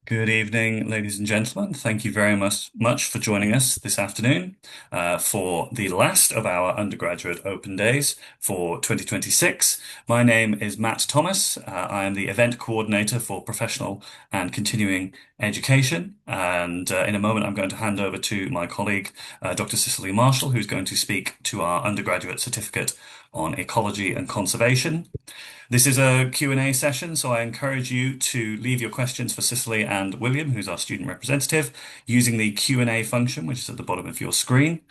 Good evening, ladies and gentlemen. Thank you very much for joining us this afternoon for the last of our undergraduate open days for 2026. My name is Matt Thomas. I am the event coordinator for professional and continuing education. And in a moment, I'm going to hand over to my colleague, Dr. Cicely Marshall, who's going to speak to our undergraduate certificate on ecology and conservation. This is a Q&A session, so I encourage you to leave your questions for Cicely and William, who's our student representative, using the Q&A function, which is at the bottom of your screen.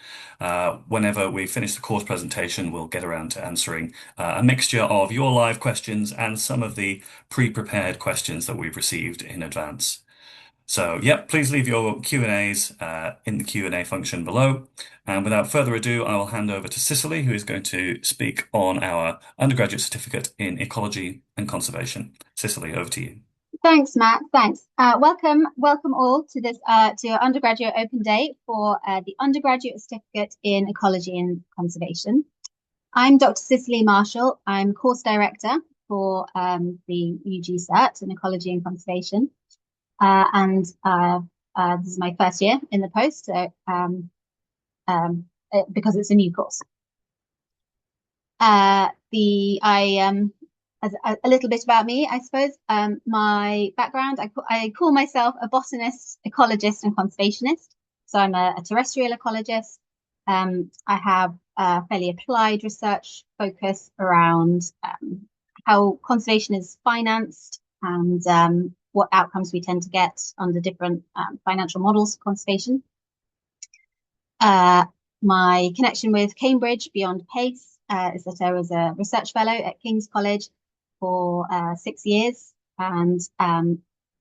Whenever we finish the course presentation, we'll get around to answering a mixture of your live questions and some of the pre-prepared questions that we've received in advance. So, yep, please leave your Q&As in the Q&A function below. And without further ado, I will hand over to Cicely, who is going to speak on our undergraduate certificate in ecology and conservation. Cicely, over to you. Thanks, Matt. Thanks. Welcome all to this to your undergraduate open day for the undergraduate certificate in ecology and conservation. I'm Dr. Cicely Marshall. I'm course director for the UG Cert in ecology and conservation, and this is my first year in the post, so because it's a new course. As a little bit about me, I suppose. My background, I call myself a botanist, ecologist, and conservationist. So I'm a terrestrial ecologist. I have a fairly applied research focus around how conservation is financed and what outcomes we tend to get under different financial models for conservation. My connection with Cambridge beyond PACE is that I was a research fellow at King's College for 6 years, and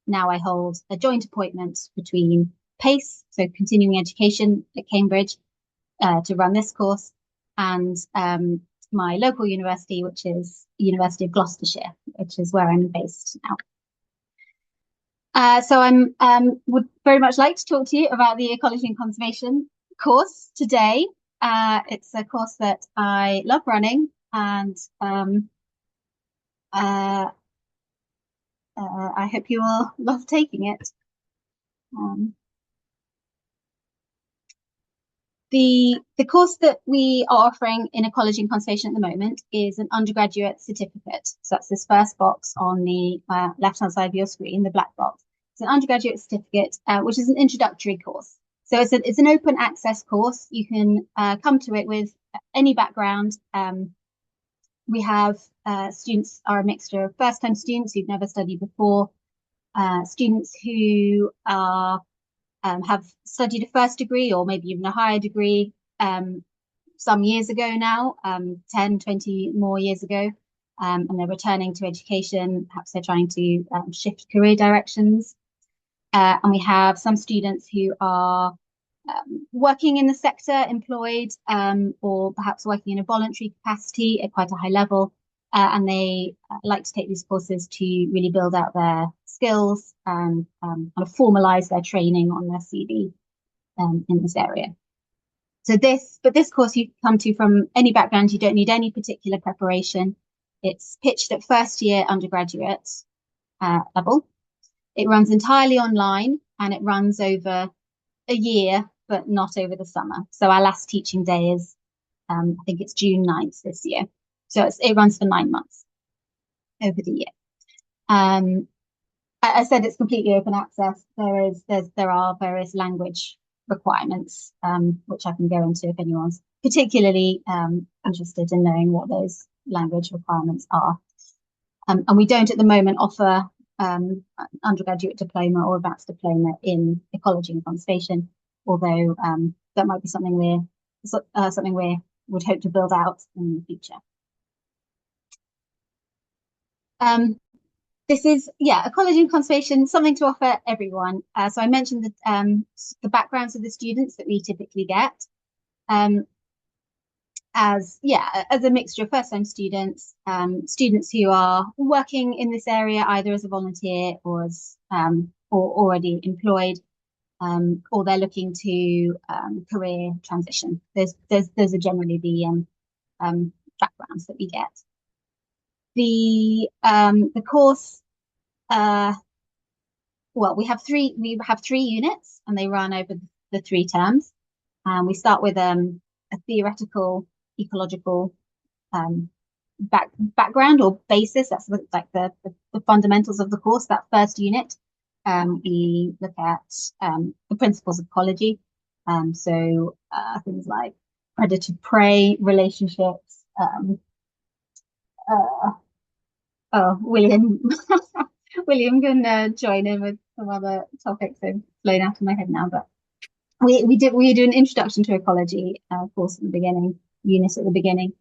now I hold a joint appointment between PACE, so continuing education at Cambridge, to run this course, and my local university, which is University of Gloucestershire, which is where I'm based now. So I would very much like to talk to you about the ecology and conservation course today. It's a course that I love running, and I hope you will love taking it. The course that we are offering in ecology and conservation at the moment is an undergraduate certificate. So that's this first box on the left-hand side of your screen, the black box. It's an undergraduate certificate, which is an introductory course. So it's an open access course. You can come to it with any background. We have students are a mixture of first-time students who've never studied before, students who are have studied a first degree or maybe even a higher degree some years ago now, 10, 20 more years ago, and they're returning to education. Perhaps they're trying to shift career directions. And we have some students who are working in the sector, employed, or perhaps working in a voluntary capacity at quite a high level. And they like to take these courses to really build out their skills and kind of formalize their training on their CV in this area. So this course you come to from any background. You don't need any particular preparation. It's pitched at first year undergraduate level. It runs entirely online, and it runs over a year, but not over the summer. So our last teaching day is, I think it's June 9th this year. So it runs for 9 months over the year. I said it's completely open access. There are various language requirements, which I can go into if anyone's particularly interested in knowing what those language requirements are. And we don't at the moment offer undergraduate diploma or advanced diploma in ecology and conservation, although that might be something we would hope to build out in the future. This is, ecology and conservation, something to offer everyone. So I mentioned the backgrounds of the students that we typically get, as a mixture of first-time students, students who are working in this area either as a volunteer or as or already employed, or they're looking to career transition. Those are generally the backgrounds that we get. The course well, we have three units and they run over the 3 terms. We start with a theoretical ecological um, background or basis. That's like the fundamentals of the course. That first unit, we look at the principles of ecology. Things like predator-prey relationships. Uh, oh, William, William can join in with some other topics. They've flown out of my head now, but we do an introduction to ecology course at the beginning, unit at the beginning.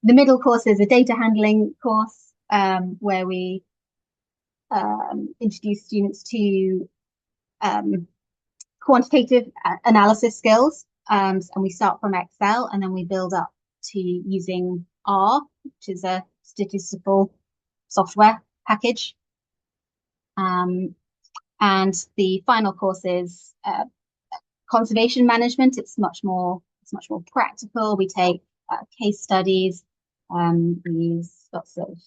The middle course is a data handling course where we introduce students to um, quantitative analysis skills. And we start from Excel and then we build up to using R, which is a statistical software package. And the final course is conservation management. It's much more practical. We take case studies. We use lots of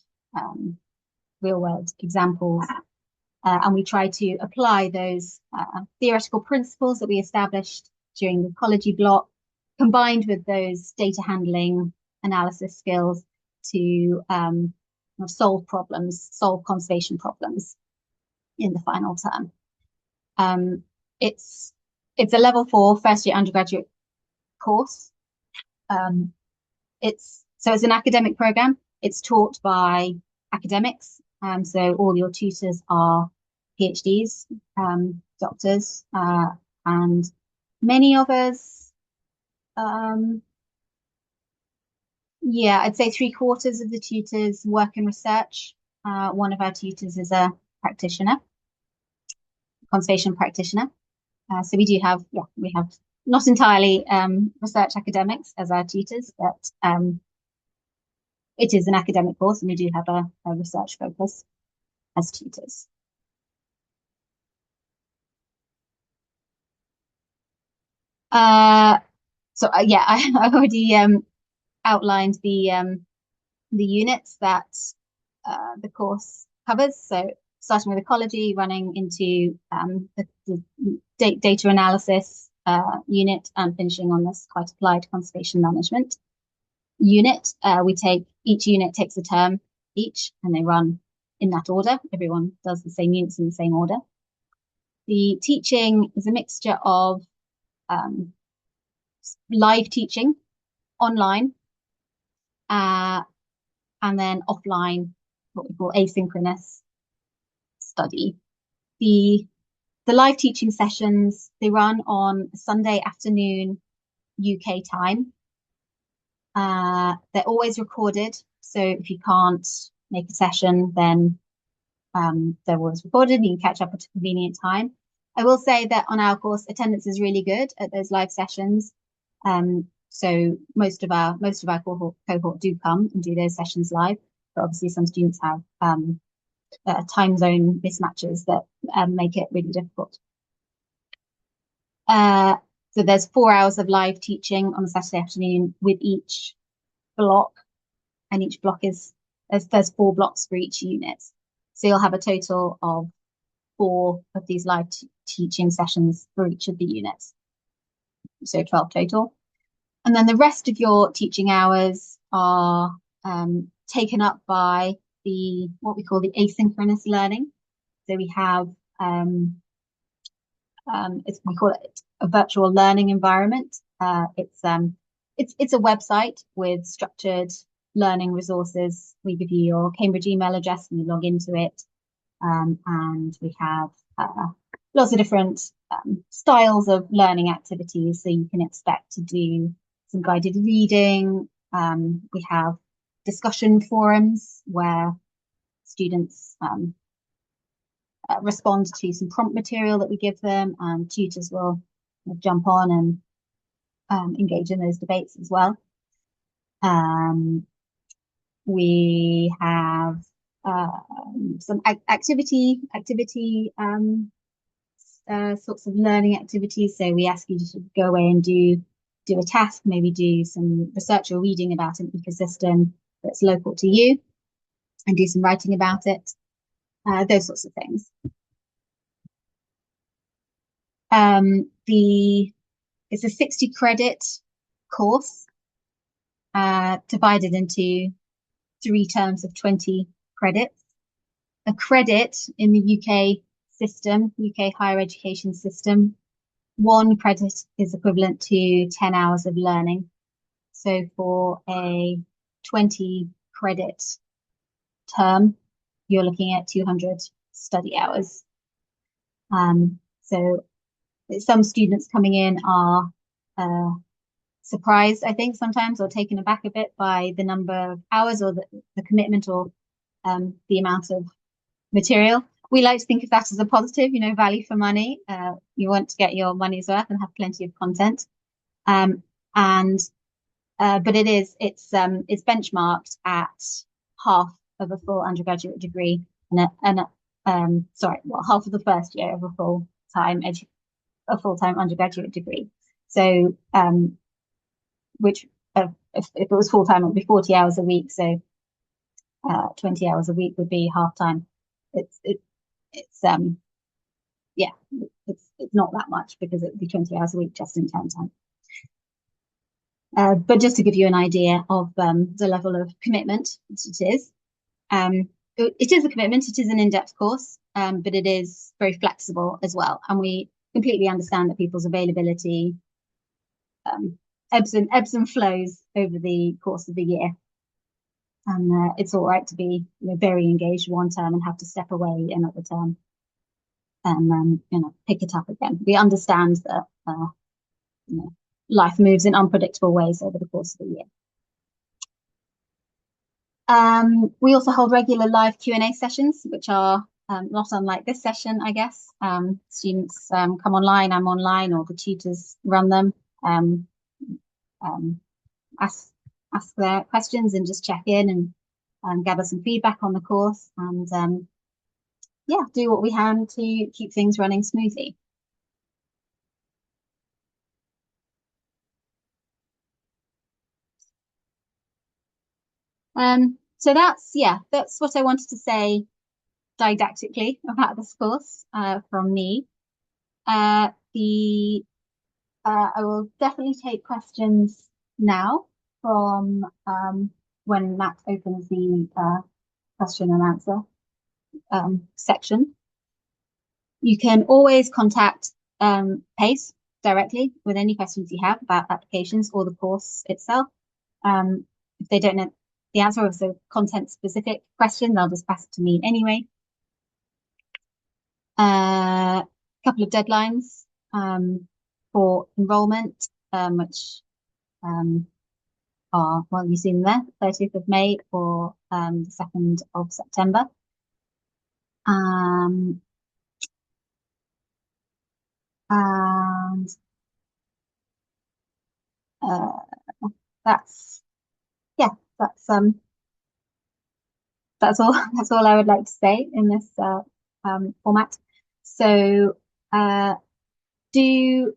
real world examples, and we try to apply those theoretical principles that we established during the ecology block, combined with those data handling analysis skills to solve problems, solve conservation problems in the final term. It's it's a level 4 first year undergraduate course. It's an academic program. It's taught by academics. So all your tutors are PhDs, doctors, and many of us, yeah, I'd say 3/4 of the tutors work in research. One of our tutors is a practitioner, conservation practitioner. So we have not entirely research academics as our tutors, but it is an academic course and we do have a research focus as tutors. Uh, yeah, I already outlined the units that the course covers. So starting with ecology, running into the data analysis unit, and finishing on this quite applied conservation management unit. Each unit takes a term each, and they run in that order. Everyone does the same units in the same order. The teaching is a mixture of um, live teaching, online, uh, and then offline, what we call asynchronous study. The live teaching sessions, they run on Sunday afternoon UK time. They're always recorded, so if you can't make a session, then they're always recorded and you can catch up at a convenient time. I will say that on our course, attendance is really good at those live sessions. So most of our cohort do come and do those sessions live, but obviously some students have time zone mismatches that make it really difficult. So there's 4 hours of live teaching on a Saturday afternoon with each block, and each block there's 4 blocks for each unit. So you'll have a total of 4 of these live teaching sessions for each of the units. So 12 total. And then the rest of your teaching hours are taken up by what we call the asynchronous learning. So we have we call it a virtual learning environment. It's a website with structured learning resources. We give you your Cambridge email address and you log into it. And we have lots of different styles of learning activities. So you can expect to do some guided reading. We have discussion forums where students respond to some prompt material that we give them, and tutors will jump on and engage in those debates as well. We have some activity sorts of learning activities. So we ask you to go away and do a task, maybe do some research or reading about an ecosystem that's local to you, and do some writing about it. Those sorts of things. The It's a 60 credit course, divided into 3 terms of 20 credits. A credit in the UK higher education system, 1 credit is equivalent to 10 hours of learning. So for a 20 credit term, you're looking at 200 study hours. So some students coming in are surprised, I think, sometimes, or taken aback a bit by the number of hours or the commitment, or the amount of material. We like to think of that as a positive, value for money. You want to get your money's worth and have plenty of content. And But it's benchmarked at half of a full undergraduate degree, half of the first year of a full-time undergraduate degree. So which if it was full-time, it would be 40 hours a week. So 20 hours a week would be half time. It's it, it's Yeah, it's not that much, because it would be 20 hours a week just in term time. But just to give you an idea of the level of commitment that it is. It is a commitment, it is an in-depth course, but it is very flexible as well. And we completely understand that people's availability ebbs and flows over the course of the year. And it's all right to be very engaged one term and have to step away another term and pick it up again. We understand that life moves in unpredictable ways over the course of the year. We also hold regular live Q&A sessions, which are not unlike this session, I guess. Students come online, I'm online, or the tutors run them, ask their questions and just check in and gather some feedback on the course, and do what we can to keep things running smoothly. So that's what I wanted to say didactically about this course from me. I will definitely take questions now from when Matt opens the question and answer section. You can always contact PACE directly with any questions you have about applications or the course itself. If they don't know the answer, of the content-specific question, they'll just pass it to me anyway. A couple of deadlines for enrollment, which are, well, you've seen them there, 30th of May or the 2nd of September. And that's that's all I would like to say in this format. So I think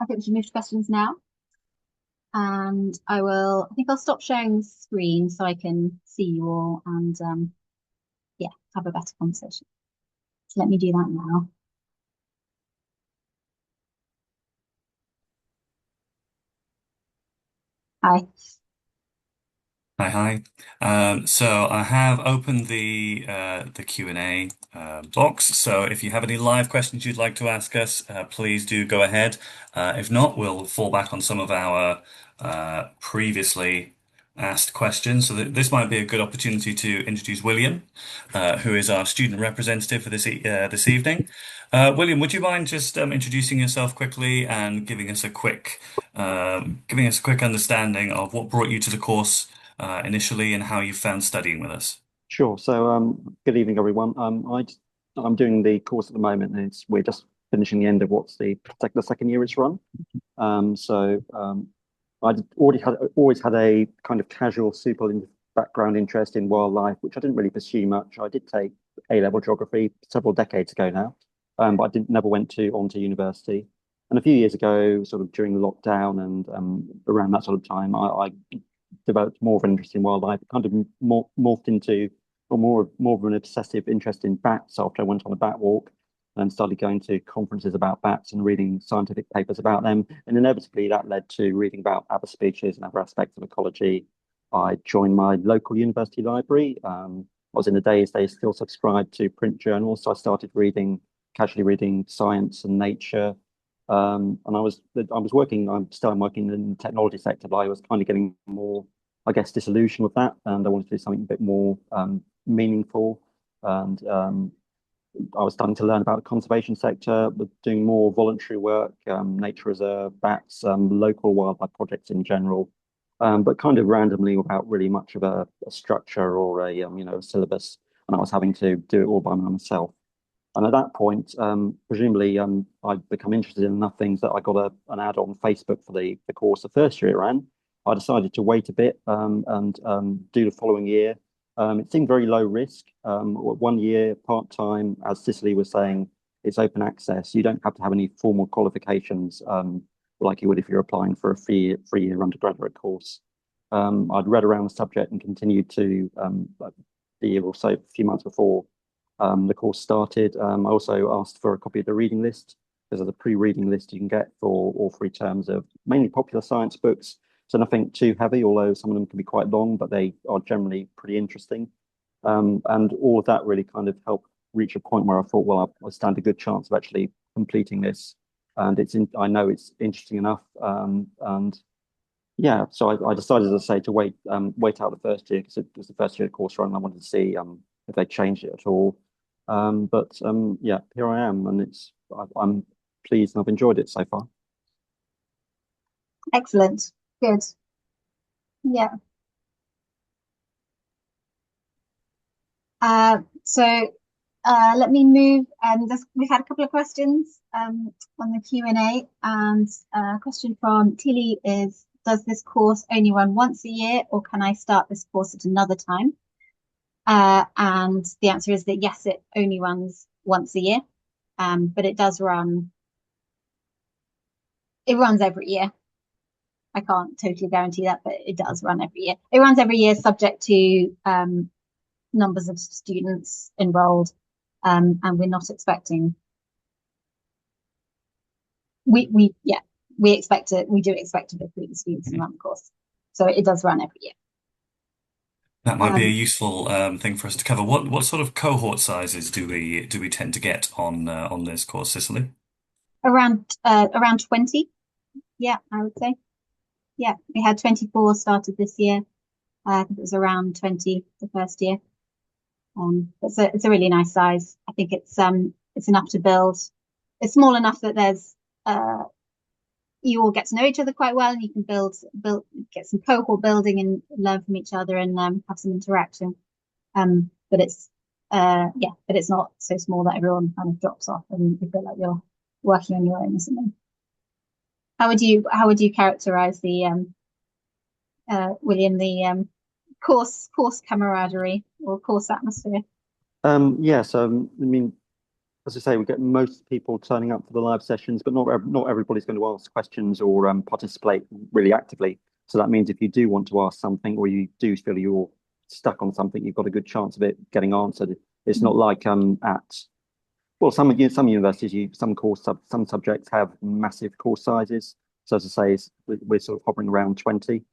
we should move to questions now. And I think I'll stop sharing the screen so I can see you all and have a better conversation. So let me do that now. Hi. Hi. So I have opened the Q&A box. So if you have any live questions you'd like to ask us, please do go ahead. If not, we'll fall back on some of our previously asked questions. So this might be a good opportunity to introduce William, who is our student representative for this evening. William, would you mind just introducing yourself quickly and giving us a quick understanding of what brought you to the course initially and how you found studying with us? Sure. So, good evening, everyone. I'm doing the course at the moment, and we're just finishing the end of what's the second year it's run. I'd always had a kind of casual background interest in wildlife, which I didn't really pursue much. I did take A-level geography several decades ago now, but I never went on to university. And a few years ago, sort of during lockdown and around that sort of time, I developed more of an interest in wildlife. It kind of morphed into more of an obsessive interest in bats after I went on a bat walk. and started going to conferences about bats and reading scientific papers about them. And inevitably, that led to reading about other species and other aspects of ecology. I joined my local university library. I was in the days they still subscribed to print journals, so I started casually reading Science and Nature. And I'm still working in the technology sector, but I was kind of getting more, I guess, disillusioned with that, and I wanted to do something a bit more meaningful. And I was starting to learn about the conservation sector, but doing more voluntary work, nature reserve, bats, local wildlife projects in general, but kind of randomly without really much of a structure or a syllabus. And I was having to do it all by myself. And at that point, presumably, I'd become interested in enough things that I got an ad on Facebook for the course the first year it ran. I decided to wait a bit and do the following year. It seemed very low risk. 1 year part-time, as Cicely was saying, it's open access. You don't have to have any formal qualifications like you would if you're applying for a three-year undergraduate course. I'd read around the subject and continued to like the year or so, a few months before the course started. I also asked for a copy of the reading list because there's a pre-reading list you can get for all 3 terms of mainly popular science books. So nothing too heavy, although some of them can be quite long, but they are generally pretty interesting. And all of that really kind of helped reach a point where I thought, well, I stand a good chance of actually completing this. And I know it's interesting enough. And yeah, so I decided, as I say, to wait out the first year because it was the first year of course run. And I wanted to see if they changed it at all. But yeah, here I am, and I'm pleased and I've enjoyed it so far. Excellent. Good. Yeah. So let me move. We've had a couple of questions on the Q&A, and a question from Tilly is, does this course only run once a year, or can I start this course at another time? And the answer is that yes, it only runs once a year, but it does run. It runs every year. I can't totally guarantee that, but it does run every year. It runs every year, subject to numbers of students enrolled, and we're not expecting. We do expect a big group of students in the course, so it does run every year. That might be a useful thing for us to cover. What sort of cohort sizes do we tend to get on this course, Cicely? Around 20. Yeah, I would say. Yeah, we had 24 started this year. I think it was around 20 the first year. It's a really nice size. I think it's enough to build. It's small enough that there's you all get to know each other quite well, and you can get some cohort building and learn from each other and have some interaction. But it's not so small that everyone kind of drops off and you feel like you're working on your own or something. How would you characterize the William, the course camaraderie or course atmosphere? Yes, I mean, as I say, we get most people turning up for the live sessions, but not everybody's going to ask questions or participate really actively. So that means if you do want to ask something, or you do feel you're stuck on something, you've got a good chance of it getting answered. It's not like some universities, some subjects have massive course sizes. So as I say, we're sort of hovering around 20,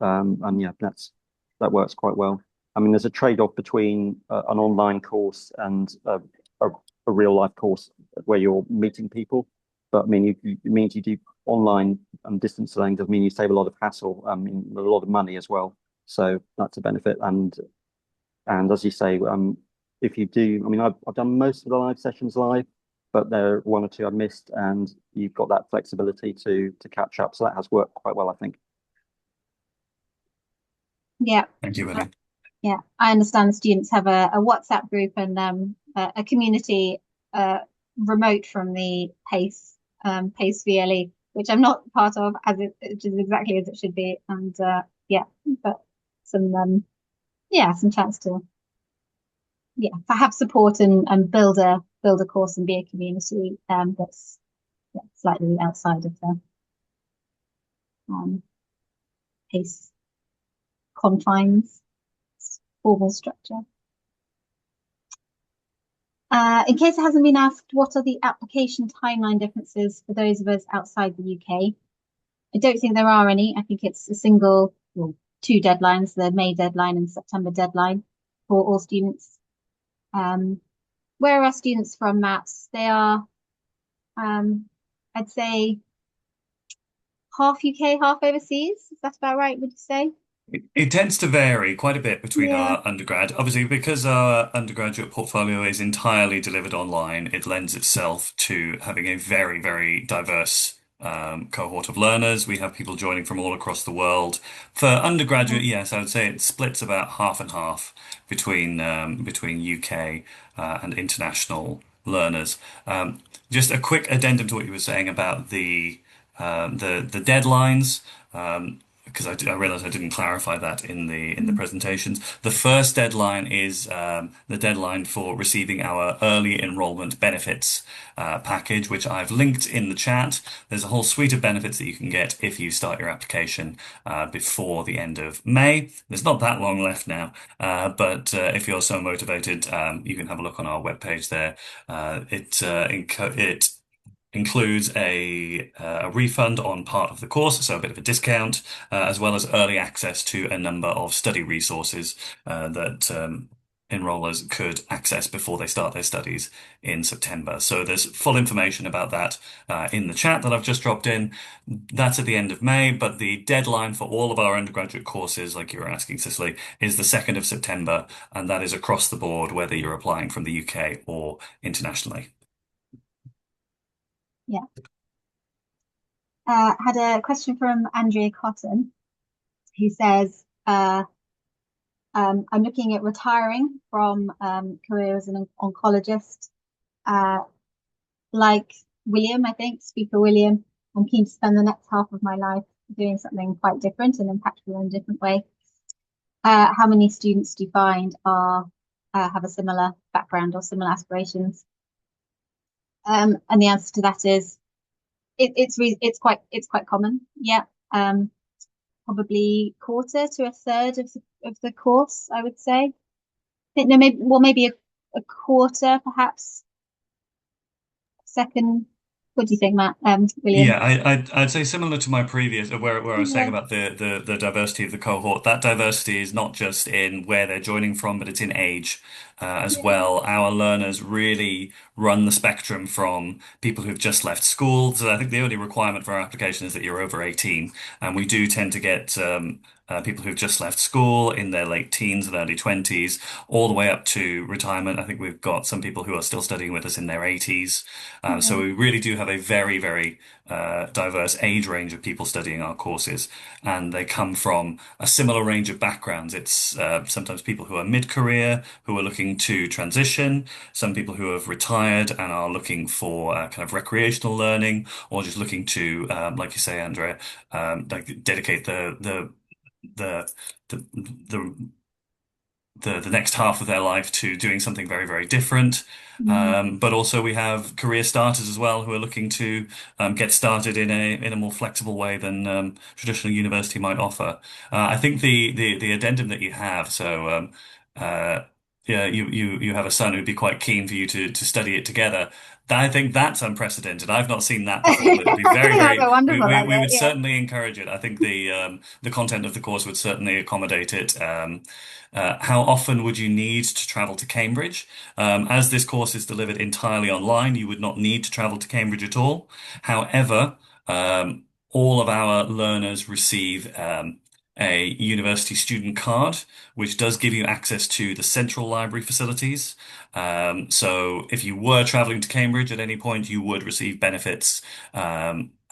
and yeah, that works quite well. I mean, there's a trade-off between an online course and a real life course where you're meeting people. But I mean, it means you do online and distance learning doesn't mean you save a lot of hassle. I mean, a lot of money as well. So that's a benefit. And as you say, if you do, I mean, I've done most of the live sessions live, but there are one or two I missed, and you've got that flexibility to catch up. So that has worked quite well, I think. Yeah. Thank you, William. Yeah, I understand the students have a WhatsApp group and a community remote from the PACE VLE, which I'm not part of, which is exactly as it should be. And yeah, but some chance to have support and build a course and be a community that's slightly outside of the PACE confines, formal structure. In case it hasn't been asked, what are the application timeline differences for those of us outside the UK? I don't think there are any. I think it's a single, well, two deadlines, the May deadline and September deadline for all students. Where are our students from, Matt? They are, I'd say, half UK, half overseas. Is that about right, would you say? It tends to vary quite a bit between Yeah. our undergrad. Obviously, because our undergraduate portfolio is entirely delivered online, it lends itself to having a very, very diverse cohort of learners. We have people joining from all across the world. For undergraduate, yes, I would say it splits about half and half between UK and international learners. Just a quick addendum to what you were saying about the deadlines. Because I realized I didn't clarify that in the Mm. presentations. The first deadline is the deadline for receiving our early enrollment benefits package, which I've linked in the chat. There's a whole suite of benefits that you can get if you start your application before the end of May. There's not that long left now, but if you're so motivated, you can have a look on our webpage there. It includes a refund on part of the course, so a bit of a discount, as well as early access to a number of study resources that enrollers could access before they start their studies in September. So there's full information about that in the chat that I've just dropped in. That's at the end of May, but the deadline for all of our undergraduate courses, like you were asking, Cicely, is the 2nd of September, and that is across the board, whether you're applying from the UK or internationally. Yeah. Had a question from Andrea Cotton, who says, I'm looking at retiring from career as an oncologist. Uh, like William, I think, Speaker William, I'm keen to spend the next half of my life doing something quite different and impactful in a different way. How many students do you find are have a similar background or similar aspirations? And the answer to that is it's quite common. Yeah. Probably quarter to a third of the course, I would say. I think no, maybe a quarter, perhaps second. What do you think, Matt? William? Yeah, I'd say similar to my previous where I was saying Yeah, about the diversity of the cohort. That diversity is not just in where they're joining from, but it's in age as yeah. well. Our learners really run the spectrum from people who've just left school. So I think the only requirement for our application is that you're over 18, and we do tend to get people who've just left school in their late teens and early 20s, all the way up to retirement. I think we've got some people who are still studying with us in their 80s. So Yeah. we really do have a very, very diverse age range of people studying our courses, and they come from a similar range of backgrounds. It's sometimes people who are mid-career who are looking to transition, some people who have retired and are looking for kind of recreational learning, or just looking to, like you say, Andrea, like dedicate the the the the next half of their life to doing something very, very different. Mm. But also we have career starters as well who are looking to get started in a more flexible way than traditional university might offer. I think the addendum that you have, so uh, yeah, you have a son who'd be quite keen for you to study it together. I think that's unprecedented. I've not seen that before, but it'd be I very, think that's very. a We, wonderful we, we idea. would Yeah. certainly encourage it. I think the content of the course would certainly accommodate it. How often would you need to travel to Cambridge? As this course is delivered entirely online, you would not need to travel to Cambridge at all. However, all of our learners receive a university student card, which does give you access to the central library facilities. So if you were traveling to Cambridge at any point, you would receive benefits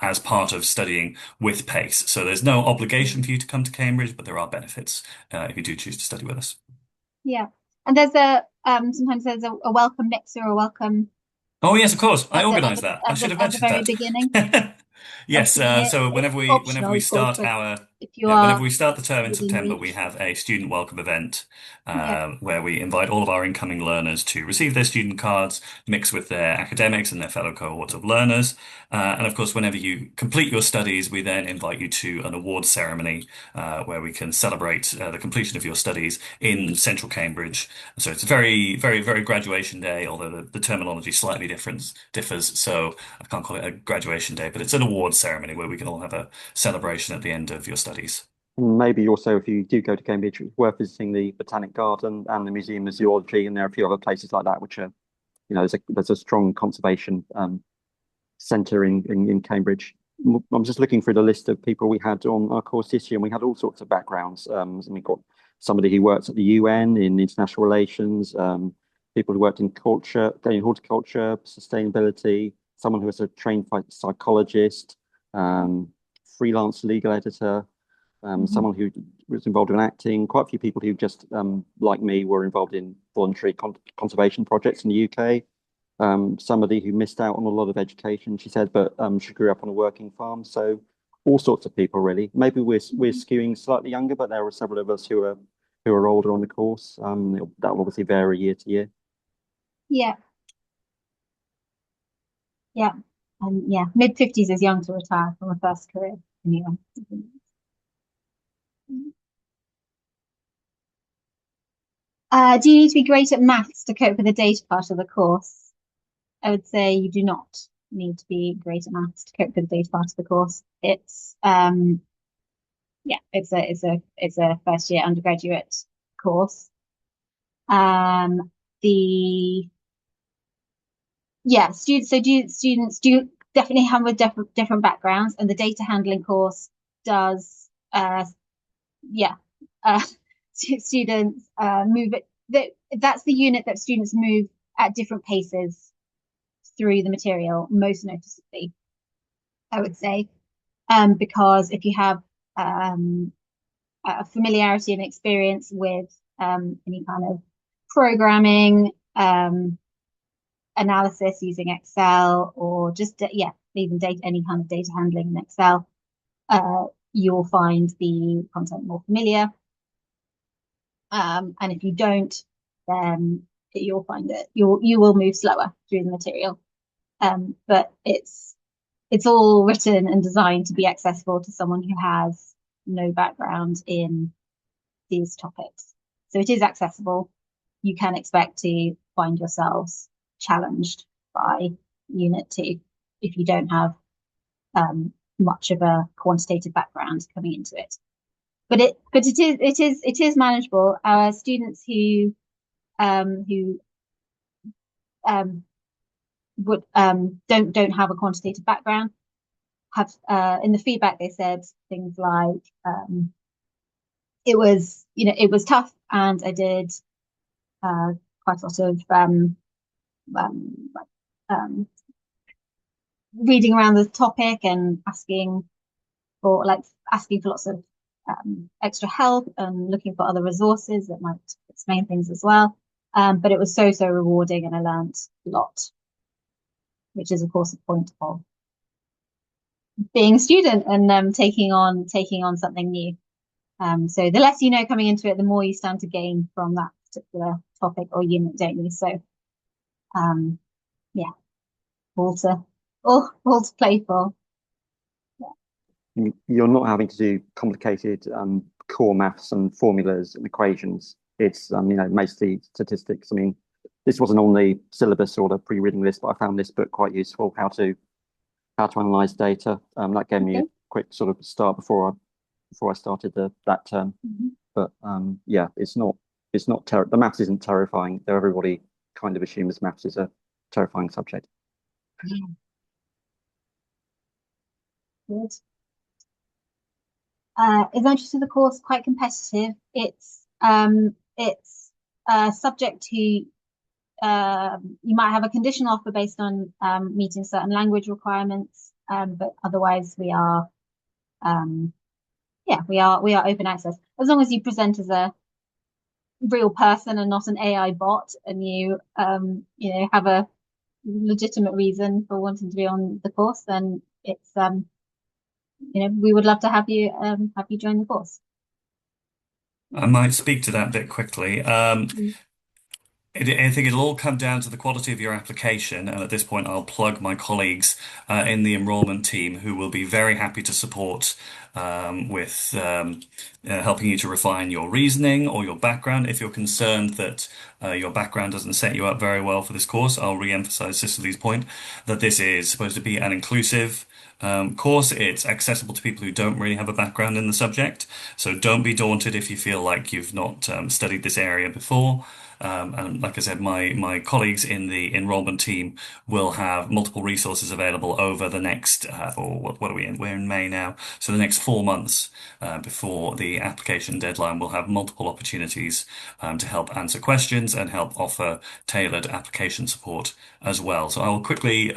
as part of studying with PACE. So there's no obligation for you to come to Cambridge, but there are benefits if you do choose to study with us. Yeah. And there's a sometimes there's a welcome mix or a welcome Oh yes, of course. I at the at organized the that. I should have at the mentioned very that. beginning of Yes. the year. So It's whenever we optional, of course, start but our if you Yeah, whenever are we start the term in within September, we reach. have a student welcome event Okay. where we invite all of our incoming learners to receive their student cards, mix with their academics and their fellow cohorts of learners. And of course, whenever you complete your studies, we then invite you to an awards ceremony where we can celebrate the completion of your studies in central Cambridge. So it's a very, very, very graduation day, although the terminology slightly differs. So I can't call it a graduation day, but it's an awards ceremony where we can all have a celebration at the end of your studies. Maybe also, if you do go to Cambridge, it's worth visiting the Botanic Garden and the Museum of Zoology, and there are a few other places like that, which are, there's a strong conservation centre in Cambridge. I'm just looking through the list of people we had on our course this year, and we had all sorts of backgrounds. And we got somebody who works at the UN in international relations, people who worked in culture, in horticulture, sustainability, someone who was a trained psychologist, um, freelance legal editor, Mhm. someone who was involved in acting, quite a few people who just, like me, were involved in voluntary conservation projects in the UK. Somebody who missed out on a lot of education, she said, but she grew up on a working farm. So all sorts of people, really. Maybe we're Mhm. skewing slightly younger, but there were several of us who are older on the course. That will obviously vary year to year. Yeah, yeah. Yeah, mid-50s is young to retire from a first career anyway. Do you need to be great at maths to cope with the data part of the course? I would say you do not need to be great at maths to cope with the data part of the course. It's yeah, it's a first year undergraduate course. The Yeah, students do definitely have with different backgrounds, and the data handling course does yeah uh students move it that's the unit that students move at different paces through the material, most noticeably, I would say. Because if you have um a familiarity and experience with any kind of programming, analysis using Excel, or just yeah, even data, any kind of data handling in Excel, you'll find the content more familiar. And if you don't, then you'll find that you will move slower through the material. But it's all written and designed to be accessible to someone who has no background in these topics. So it is accessible. You can expect to find yourselves challenged by Unit 2 if you don't have much of a quantitative background coming into it. But it is manageable. Our students who um, would don't have a quantitative background have in the feedback they said things like it was tough, and I did uh, quite a lot of like, reading around the topic and asking for lots of extra help and looking for other resources that might explain things as well. But it was so rewarding, and I learned a lot, which is of course the point of being a student and taking on something new. So the less you know coming into it, the more you stand to gain from that particular topic or unit, don't you? So um, yeah, all to all to play for. You're not having to do complicated core maths and formulas and equations. It's mostly statistics. I mean, this wasn't on the syllabus or the pre-reading list, but I found this book quite useful. How to analyze data. That gave me a Okay. quick sort of start before I started that term. Mhm. But yeah, it's not the maths isn't terrifying, though everybody kind of assumes maths is a terrifying subject. Yeah, good. Is interest of the course quite competitive? It's subject to you might have a conditional offer based on meeting certain language requirements, but otherwise um, we are open access as long as you present as a real person and not an AI bot, and you have a legitimate reason for wanting to be on the course, then we would love to have you join the course. I might speak to that bit quickly. Mm. I think it'll all come down to the quality of your application, and at this point, I'll plug my colleagues in the enrollment team who will be very happy to support with helping you to refine your reasoning or your background. If you're concerned that your background doesn't set you up very well for this course, I'll re-emphasize Cicely's point that this is supposed to be an inclusive course. It's accessible to people who don't really have a background in the subject. So don't be daunted if you feel like you've not studied this area before. And like I said, my colleagues in the enrollment team will have multiple resources available over the next, or what are we in? We're in May now. So the next 4 months before the application deadline, we'll have multiple opportunities to help answer questions and help offer tailored application support as well. So I will quickly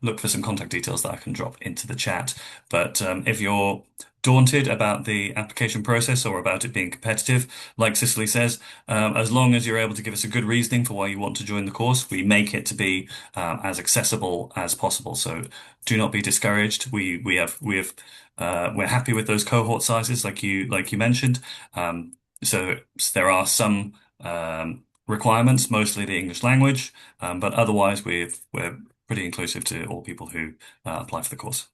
look for some contact details that I can drop into the chat. But if you're daunted about the application process or about it being competitive, like Cicely says, as long as you're able to give us a good reasoning for why you want to join the course, we make it to be as accessible as possible. So do not be discouraged. We're happy with those cohort sizes, like you mentioned. So there are some requirements, mostly the English language, but otherwise we're pretty inclusive to all people who apply for the course.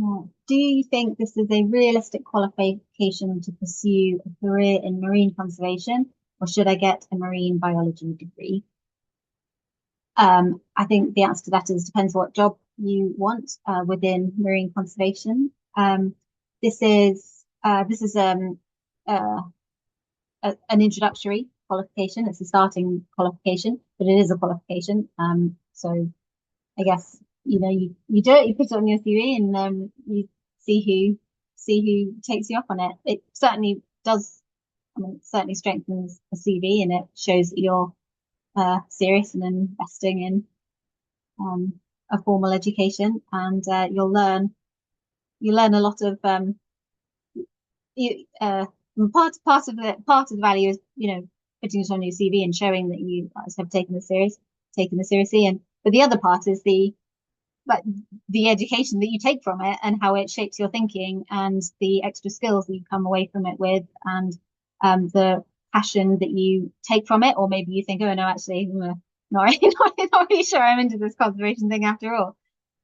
Yeah. Do you think this is a realistic qualification to pursue a career in marine conservation, or should I get a marine biology degree? I think the answer to that is depends what job you want within marine conservation. This is an introductory qualification. It's a starting qualification, but it is a qualification. So I guess you do it, you put it on your CV, and you see who takes you up on it. It certainly does. I mean, it certainly strengthens the CV, and it shows that you're serious and investing in a formal education, and you learn a lot of you part of the value is putting it on your CV and showing that you have taken this seriously, and but the other part is the education that you take from it and how it shapes your thinking and the extra skills that you come away from it with, and the passion that you take from it. Or maybe you think, oh no, actually, not really, not really sure I'm into this conservation thing after all.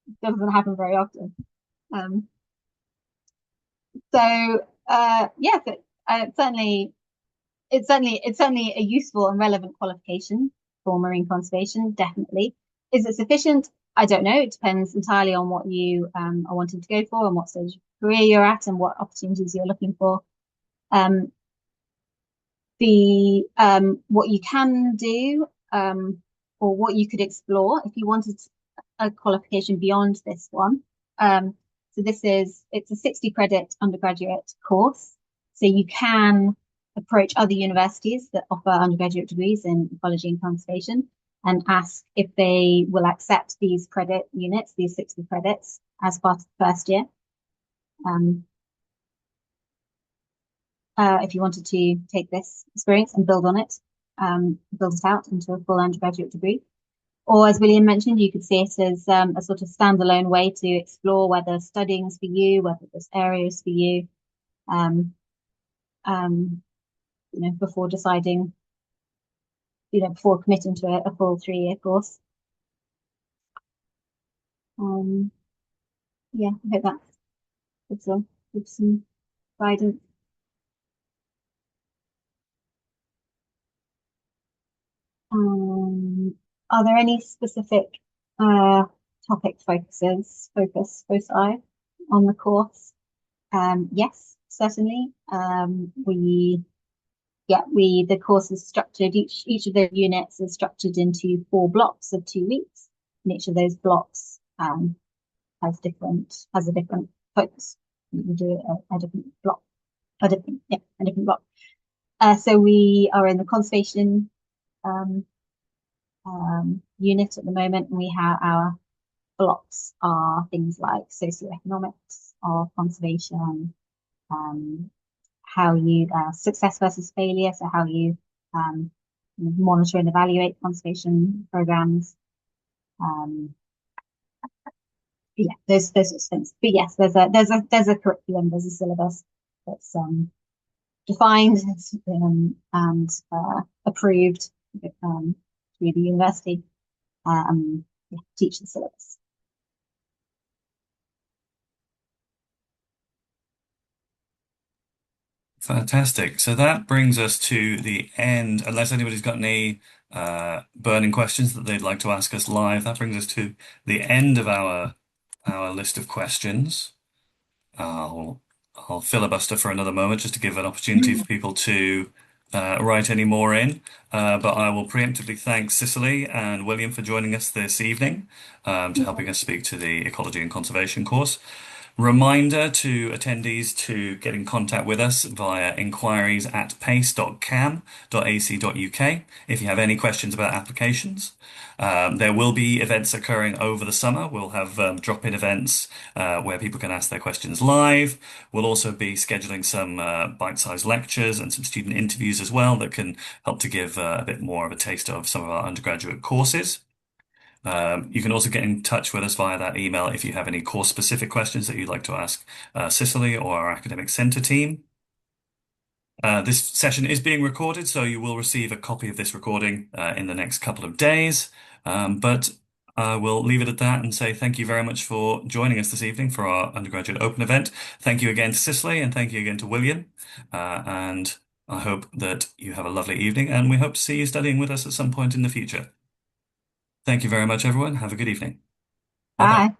It doesn't happen very often. Um, yeah, but it's certainly a useful and relevant qualification for marine conservation, definitely. Is it sufficient? I don't know. It depends entirely on what you are wanting to go for and what stage of career you're at and what opportunities you're looking for. Um, the what you can do or what you could explore if you wanted a qualification beyond this one. So it's a 60 credit undergraduate course. So you can approach other universities that offer undergraduate degrees in ecology and conservation and ask if they will accept these credit units, these 60 credits, as part of the first year. If you wanted to take this experience and build on it, build it out into a full undergraduate degree. Or as William mentioned, you could see it as a sort of standalone way to explore whether studying is for you, whether this area is for you, before deciding, before committing to a full 3-year course. Yeah, I hope that gives some guidance. Are there any specific topic foci on the course? Yes, certainly. The course is structured. Each of the units is structured into 4 blocks of 2 weeks, and each of those blocks has a different focus. You do a different block, a different block. So we are in the conservation unit at the moment, and we have our blocks are things like socioeconomics of conservation, how you success versus failure, so how you monitor and evaluate conservation programs, Um, yeah, those sorts of things. But yes, there's a curriculum, there's a syllabus that's defined and approved through the university. Yeah, teach the syllabus. Fantastic. So that brings us to the end, unless anybody's got any burning questions that they'd like to ask us live. That brings us to the end of our list of questions. I'll I'll filibuster for another moment just to give an opportunity for people to write any more in. But I will preemptively thank Cicely and William for joining us this evening to helping us speak to the Ecology and Conservation course. Reminder to attendees to get in contact with us via enquiries at pace.cam.ac.uk if you have any questions about applications. There will be events occurring over the summer. We'll have drop-in events where people can ask their questions live. We'll also be scheduling some bite-sized lectures and some student interviews as well that can help to give a bit more of a taste of some of our undergraduate courses. You can also get in touch with us via that email if you have any course-specific questions that you'd like to ask Cicely or our academic centre team. This session is being recorded, so you will receive a copy of this recording in the next couple of days. But I will leave it at that and say thank you very much for joining us this evening for our undergraduate open event. Thank you again to Cicely and thank you again to William. And I hope that you have a lovely evening and we hope to see you studying with us at some point in the future. Thank you very much, everyone. Have a good evening. Bye bye. Bye.